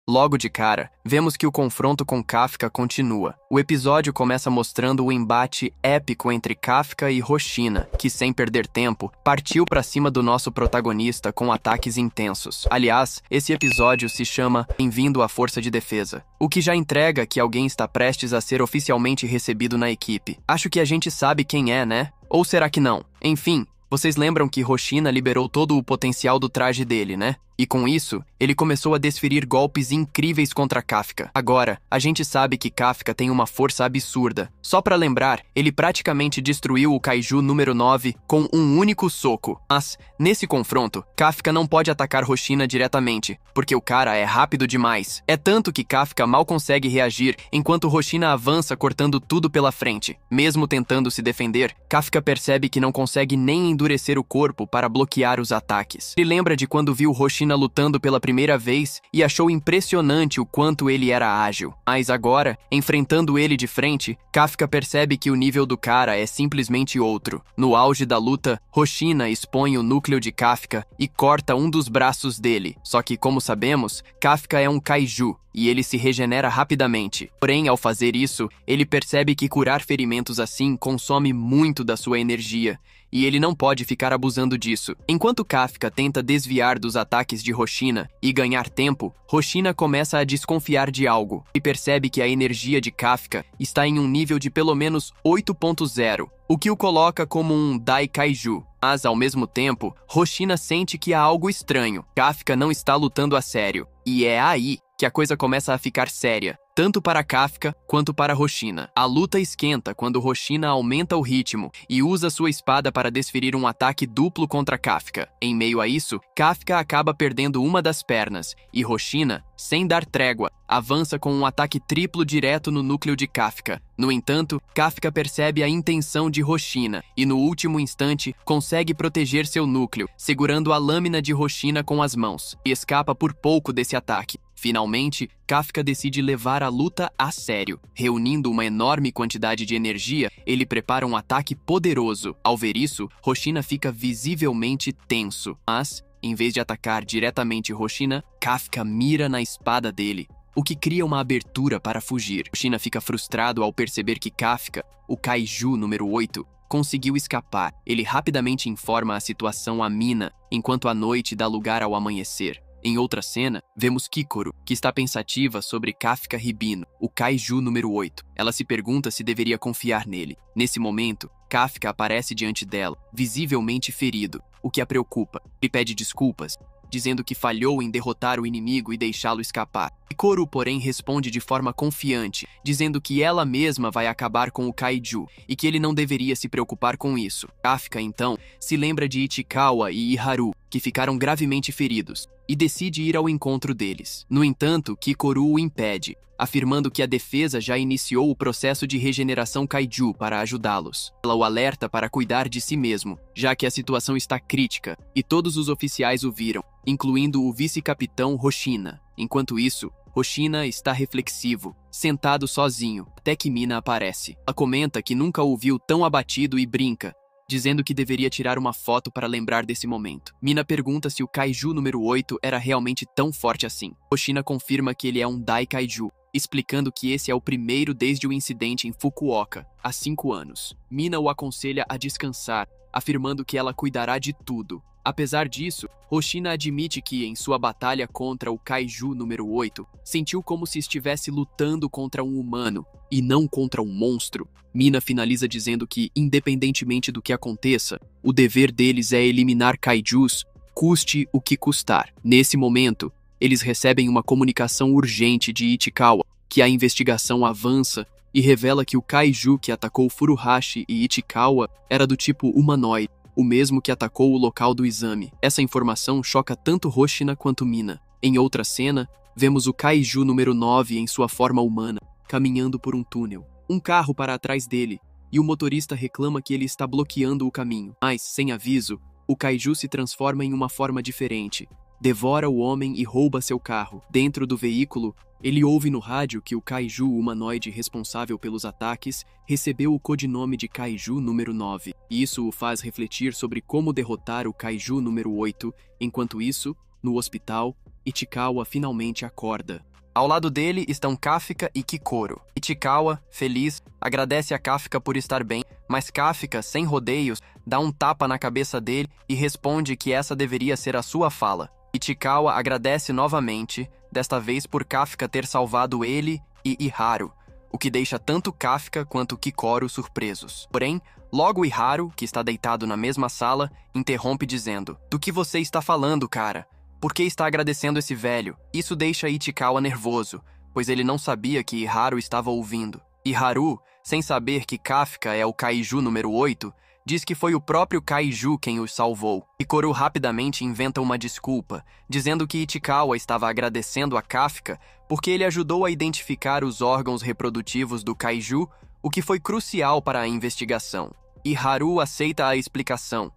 Logo de cara, vemos que o confronto com Kafka continua. O episódio começa mostrando o embate épico entre Kafka e Hoshina, que, sem perder tempo, partiu para cima do nosso protagonista com ataques intensos. Aliás, esse episódio se chama Bem-vindo à Força de Defesa, o que já entrega que alguém está prestes a ser oficialmente recebido na equipe. Acho que a gente sabe quem é, né? Ou será que não? Enfim, vocês lembram que Hoshina liberou todo o potencial do traje dele, né? E com isso, ele começou a desferir golpes incríveis contra Kafka. Agora, a gente sabe que Kafka tem uma força absurda. Só pra lembrar, ele praticamente destruiu o Kaiju número 9 com um único soco. Mas, nesse confronto, Kafka não pode atacar Hoshina diretamente, porque o cara é rápido demais. É tanto que Kafka mal consegue reagir enquanto Hoshina avança cortando tudo pela frente. Mesmo tentando se defender, Kafka percebe que não consegue nem endurecer o corpo para bloquear os ataques. Ele lembra de quando viu Hoshina lutando pela primeira vez e achou impressionante o quanto ele era ágil. Mas agora, enfrentando ele de frente, Kafka percebe que o nível do cara é simplesmente outro. No auge da luta, Hoshina expõe o núcleo de Kafka e corta um dos braços dele. Só que, como sabemos, Kafka é um Kaiju e ele se regenera rapidamente. Porém, ao fazer isso, ele percebe que curar ferimentos assim consome muito da sua energia, e ele não pode ficar abusando disso. Enquanto Kafka tenta desviar dos ataques de Hoshina e ganhar tempo, Hoshina começa a desconfiar de algo e percebe que a energia de Kafka está em um nível de pelo menos 8.0, o que o coloca como um Dai Kaiju. Mas, ao mesmo tempo, Hoshina sente que há algo estranho. Kafka não está lutando a sério. E é aí que a coisa começa a ficar séria, tanto para Kafka quanto para Hoshina. A luta esquenta quando Hoshina aumenta o ritmo e usa sua espada para desferir um ataque duplo contra Kafka. Em meio a isso, Kafka acaba perdendo uma das pernas e Hoshina, sem dar trégua, avança com um ataque triplo direto no núcleo de Kafka. No entanto, Kafka percebe a intenção de Hoshina e, no último instante, consegue proteger seu núcleo, segurando a lâmina de Hoshina com as mãos, e escapa por pouco desse ataque. Finalmente, Kafka decide levar a luta a sério. Reunindo uma enorme quantidade de energia, ele prepara um ataque poderoso. Ao ver isso, Hoshina fica visivelmente tenso. Mas, em vez de atacar diretamente Hoshina, Kafka mira na espada dele, o que cria uma abertura para fugir. Hoshina fica frustrado ao perceber que Kafka, o Kaiju número 8, conseguiu escapar. Ele rapidamente informa a situação a Mina, enquanto a noite dá lugar ao amanhecer. Em outra cena, vemos Kikoru, que está pensativa sobre Kafka Hibino, o Kaiju número 8. Ela se pergunta se deveria confiar nele. Nesse momento, Kafka aparece diante dela, visivelmente ferido, o que a preocupa. Ele pede desculpas, dizendo que falhou em derrotar o inimigo e deixá-lo escapar. Kikoru, porém, responde de forma confiante, dizendo que ela mesma vai acabar com o Kaiju e que ele não deveria se preocupar com isso. Kafka, então, se lembra de Ichikawa e Iharu, que ficaram gravemente feridos, e decide ir ao encontro deles. No entanto, Kikoru o impede, afirmando que a defesa já iniciou o processo de regeneração Kaiju para ajudá-los. Ela o alerta para cuidar de si mesmo, já que a situação está crítica, e todos os oficiais o viram, incluindo o vice-capitão Hoshina. Enquanto isso, Hoshina está reflexivo, sentado sozinho, até que Mina aparece. Ela comenta que nunca o viu tão abatido e brinca, dizendo que deveria tirar uma foto para lembrar desse momento. Mina pergunta se o Kaiju número 8 era realmente tão forte assim. Hoshina confirma que ele é um Dai Kaiju, explicando que esse é o primeiro desde o incidente em Fukuoka, há 5 anos. Mina o aconselha a descansar, afirmando que ela cuidará de tudo. Apesar disso, Hoshina admite que, em sua batalha contra o Kaiju número 8, sentiu como se estivesse lutando contra um humano, e não contra um monstro. Mina finaliza dizendo que, independentemente do que aconteça, o dever deles é eliminar Kaijus, custe o que custar. Nesse momento, eles recebem uma comunicação urgente de Ichikawa, que a investigação avança e revela que o Kaiju que atacou Furuhashi e Ichikawa era do tipo humanoide, o mesmo que atacou o local do exame. Essa informação choca tanto Hoshina quanto Mina. Em outra cena, vemos o Kaiju número 9 em sua forma humana, caminhando por um túnel. Um carro para atrás dele, e o motorista reclama que ele está bloqueando o caminho. Mas, sem aviso, o Kaiju se transforma em uma forma diferente, devora o homem e rouba seu carro. Dentro do veículo, ele ouve no rádio que o Kaiju humanoide responsável pelos ataques recebeu o codinome de Kaiju número 9. E isso o faz refletir sobre como derrotar o Kaiju número 8. Enquanto isso, no hospital, Ichikawa finalmente acorda. Ao lado dele estão Kafka e Kikoru. Ichikawa, feliz, agradece a Kafka por estar bem, mas Kafka, sem rodeios, dá um tapa na cabeça dele e responde que essa deveria ser a sua fala. Ichikawa agradece novamente, desta vez por Kafka ter salvado ele e Haru, o que deixa tanto Kafka quanto Kikoru surpresos. Porém, logo Haru, que está deitado na mesma sala, interrompe dizendo: "Do que você está falando, cara? Por que está agradecendo esse velho?" Isso deixa Ichikawa nervoso, pois ele não sabia que Haru estava ouvindo. E Haru, sem saber que Kafka é o Kaiju número 8, diz que foi o próprio Kaiju quem os salvou. Kikoru rapidamente inventa uma desculpa, dizendo que Ichikawa estava agradecendo a Kafka porque ele ajudou a identificar os órgãos reprodutivos do Kaiju, o que foi crucial para a investigação. E Haru aceita a explicação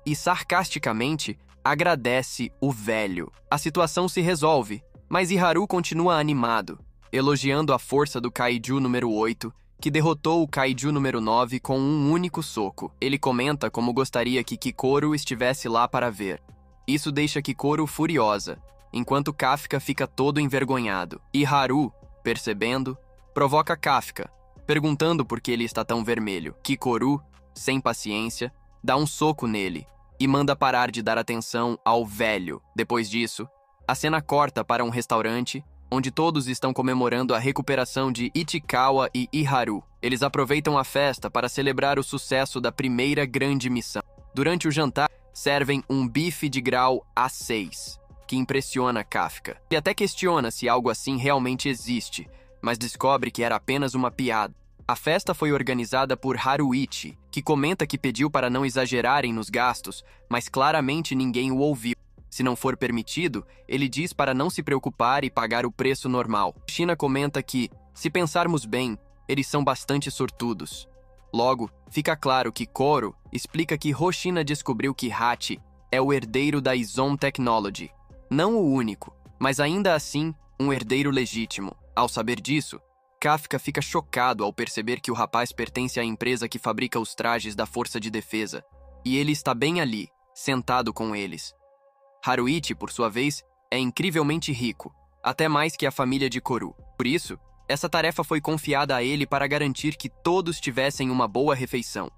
e, sarcasticamente, agradece o velho. A situação se resolve, mas Haru continua animado, elogiando a força do Kaiju número 8, que derrotou o Kaiju número 9 com um único soco. Ele comenta como gostaria que Kikoru estivesse lá para ver. Isso deixa Kikoru furiosa, enquanto Kafka fica todo envergonhado. E Haru, percebendo, provoca Kafka, perguntando por que ele está tão vermelho. Kikoru, sem paciência, dá um soco nele e manda parar de dar atenção ao velho. Depois disso, a cena corta para um restaurante onde todos estão comemorando a recuperação de Ichikawa e Haru. Eles aproveitam a festa para celebrar o sucesso da primeira grande missão. Durante o jantar, servem um bife de grau A6, que impressiona Kafka. Ele até questiona se algo assim realmente existe, mas descobre que era apenas uma piada. A festa foi organizada por Haruichi, que comenta que pediu para não exagerarem nos gastos, mas claramente ninguém o ouviu. Se não for permitido, ele diz para não se preocupar e pagar o preço normal. Hoshina comenta que, se pensarmos bem, eles são bastante sortudos. Logo, fica claro que Koro explica que Hoshina descobriu que Hachi é o herdeiro da Izon Technology. Não o único, mas ainda assim, um herdeiro legítimo. Ao saber disso, Kafka fica chocado ao perceber que o rapaz pertence à empresa que fabrica os trajes da Força de Defesa, e ele está bem ali, sentado com eles. Haruichi, por sua vez, é incrivelmente rico, até mais que a família de Koru. Por isso, essa tarefa foi confiada a ele para garantir que todos tivessem uma boa refeição,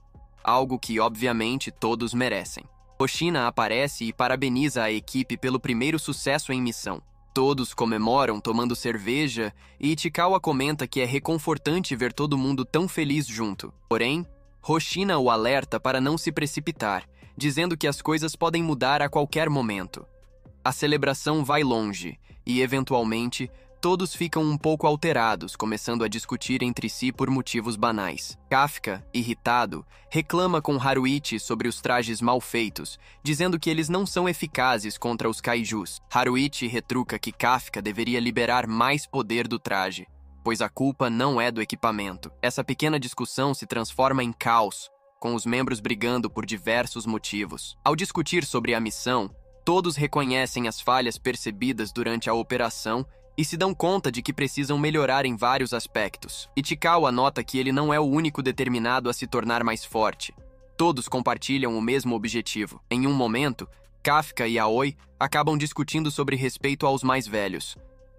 algo que, obviamente, todos merecem. Hoshina aparece e parabeniza a equipe pelo primeiro sucesso em missão. Todos comemoram tomando cerveja e Ichikawa comenta que é reconfortante ver todo mundo tão feliz junto. Porém, Hoshina o alerta para não se precipitar, dizendo que as coisas podem mudar a qualquer momento. A celebração vai longe e, eventualmente, todos ficam um pouco alterados, começando a discutir entre si por motivos banais. Kafka, irritado, reclama com Haruichi sobre os trajes mal feitos, dizendo que eles não são eficazes contra os kaijus. Haruichi retruca que Kafka deveria liberar mais poder do traje, pois a culpa não é do equipamento. Essa pequena discussão se transforma em caos, com os membros brigando por diversos motivos. Ao discutir sobre a missão, todos reconhecem as falhas percebidas durante a operação e se dão conta de que precisam melhorar em vários aspectos. Ichikawa nota que ele não é o único determinado a se tornar mais forte. Todos compartilham o mesmo objetivo. Em um momento, Kafka e Aoi acabam discutindo sobre respeito aos mais velhos.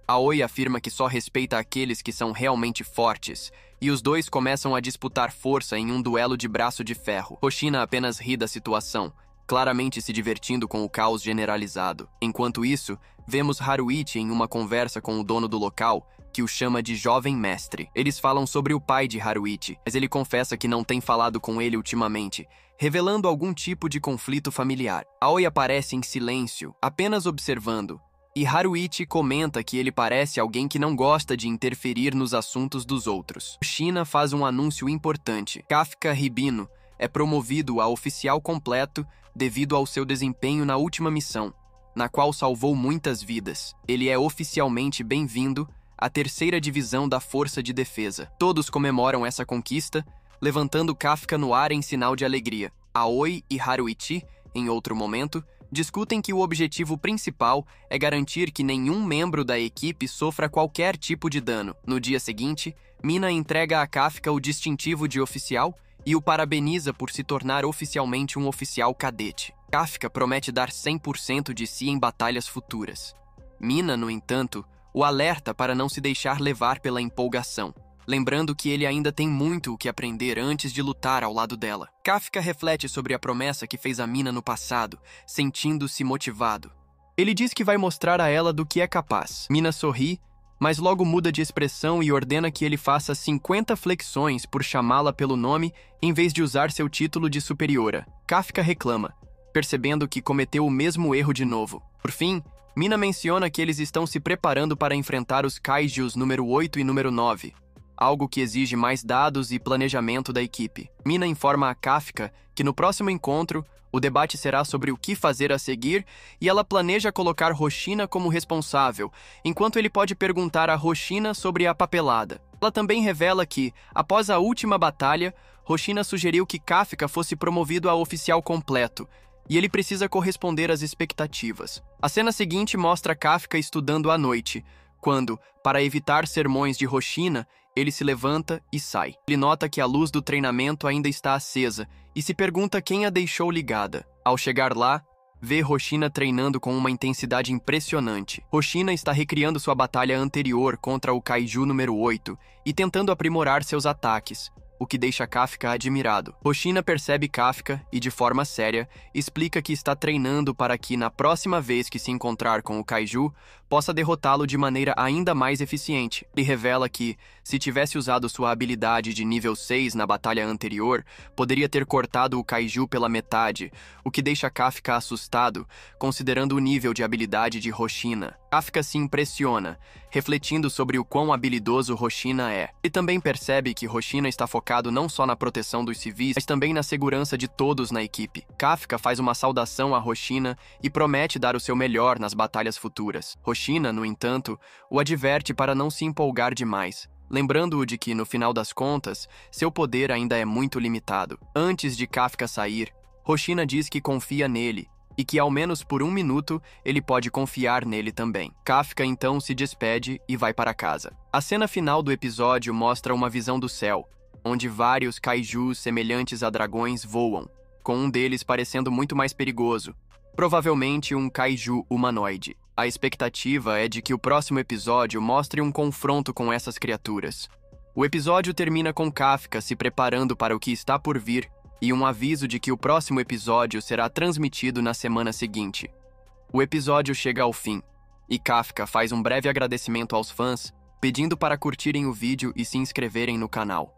Aoi afirma que só respeita aqueles que são realmente fortes, e os dois começam a disputar força em um duelo de braço de ferro. Hoshina apenas ri da situação, claramente se divertindo com o caos generalizado. Enquanto isso, vemos Haruichi em uma conversa com o dono do local, que o chama de jovem mestre. Eles falam sobre o pai de Haruichi, mas ele confessa que não tem falado com ele ultimamente, revelando algum tipo de conflito familiar. Aoi aparece em silêncio, apenas observando, e Haruichi comenta que ele parece alguém que não gosta de interferir nos assuntos dos outros. Hoshina faz um anúncio importante. Kafka Hibino é promovido a oficial completo devido ao seu desempenho na última missão, na qual salvou muitas vidas. Ele é oficialmente bem-vindo à 3ª Divisão da Força de Defesa. Todos comemoram essa conquista, levantando Kafka no ar em sinal de alegria. Aoi e Haruichi, em outro momento, discutem que o objetivo principal é garantir que nenhum membro da equipe sofra qualquer tipo de dano. No dia seguinte, Mina entrega a Kafka o distintivo de oficial e o parabeniza por se tornar oficialmente um oficial cadete. Kafka promete dar 100% de si em batalhas futuras. Mina, no entanto, o alerta para não se deixar levar pela empolgação, lembrando que ele ainda tem muito o que aprender antes de lutar ao lado dela. Kafka reflete sobre a promessa que fez a Mina no passado, sentindo-se motivado. Ele diz que vai mostrar a ela do que é capaz. Mina sorri, mas logo muda de expressão e ordena que ele faça 50 flexões por chamá-la pelo nome em vez de usar seu título de superiora. Kafka reclama, percebendo que cometeu o mesmo erro de novo. Por fim, Mina menciona que eles estão se preparando para enfrentar os Kaijus número 8 e número 9, algo que exige mais dados e planejamento da equipe. Mina informa a Kafka que no próximo encontro, o debate será sobre o que fazer a seguir e ela planeja colocar Hoshina como responsável, enquanto ele pode perguntar a Hoshina sobre a papelada. Ela também revela que, após a última batalha, Hoshina sugeriu que Kafka fosse promovido a oficial completo, e ele precisa corresponder às expectativas. A cena seguinte mostra Kafka estudando à noite, quando, para evitar sermões de Hoshina, ele se levanta e sai. Ele nota que a luz do treinamento ainda está acesa e se pergunta quem a deixou ligada. Ao chegar lá, vê Hoshina treinando com uma intensidade impressionante. Hoshina está recriando sua batalha anterior contra o Kaiju número 8 e tentando aprimorar seus ataques, o que deixa Kafka admirado. Hoshina percebe Kafka e, de forma séria, explica que está treinando para que, na próxima vez que se encontrar com o Kaiju, possa derrotá-lo de maneira ainda mais eficiente. Ele revela que, se tivesse usado sua habilidade de nível 6 na batalha anterior, poderia ter cortado o Kaiju pela metade, o que deixa Kafka assustado, considerando o nível de habilidade de Hoshina. Kafka se impressiona, refletindo sobre o quão habilidoso Hoshina é. Ele também percebe que Hoshina está focado não só na proteção dos civis, mas também na segurança de todos na equipe. Kafka faz uma saudação a Hoshina e promete dar o seu melhor nas batalhas futuras. Hoshina, no entanto, o adverte para não se empolgar demais, lembrando-o de que, no final das contas, seu poder ainda é muito limitado. Antes de Kafka sair, Hoshina diz que confia nele e que, ao menos por um minuto, ele pode confiar nele também. Kafka então se despede e vai para casa. A cena final do episódio mostra uma visão do céu, onde vários kaijus semelhantes a dragões voam, com um deles parecendo muito mais perigoso, provavelmente um kaiju humanoide. A expectativa é de que o próximo episódio mostre um confronto com essas criaturas. O episódio termina com Kafka se preparando para o que está por vir e um aviso de que o próximo episódio será transmitido na semana seguinte. O episódio chega ao fim, e Kafka faz um breve agradecimento aos fãs, pedindo para curtirem o vídeo e se inscreverem no canal.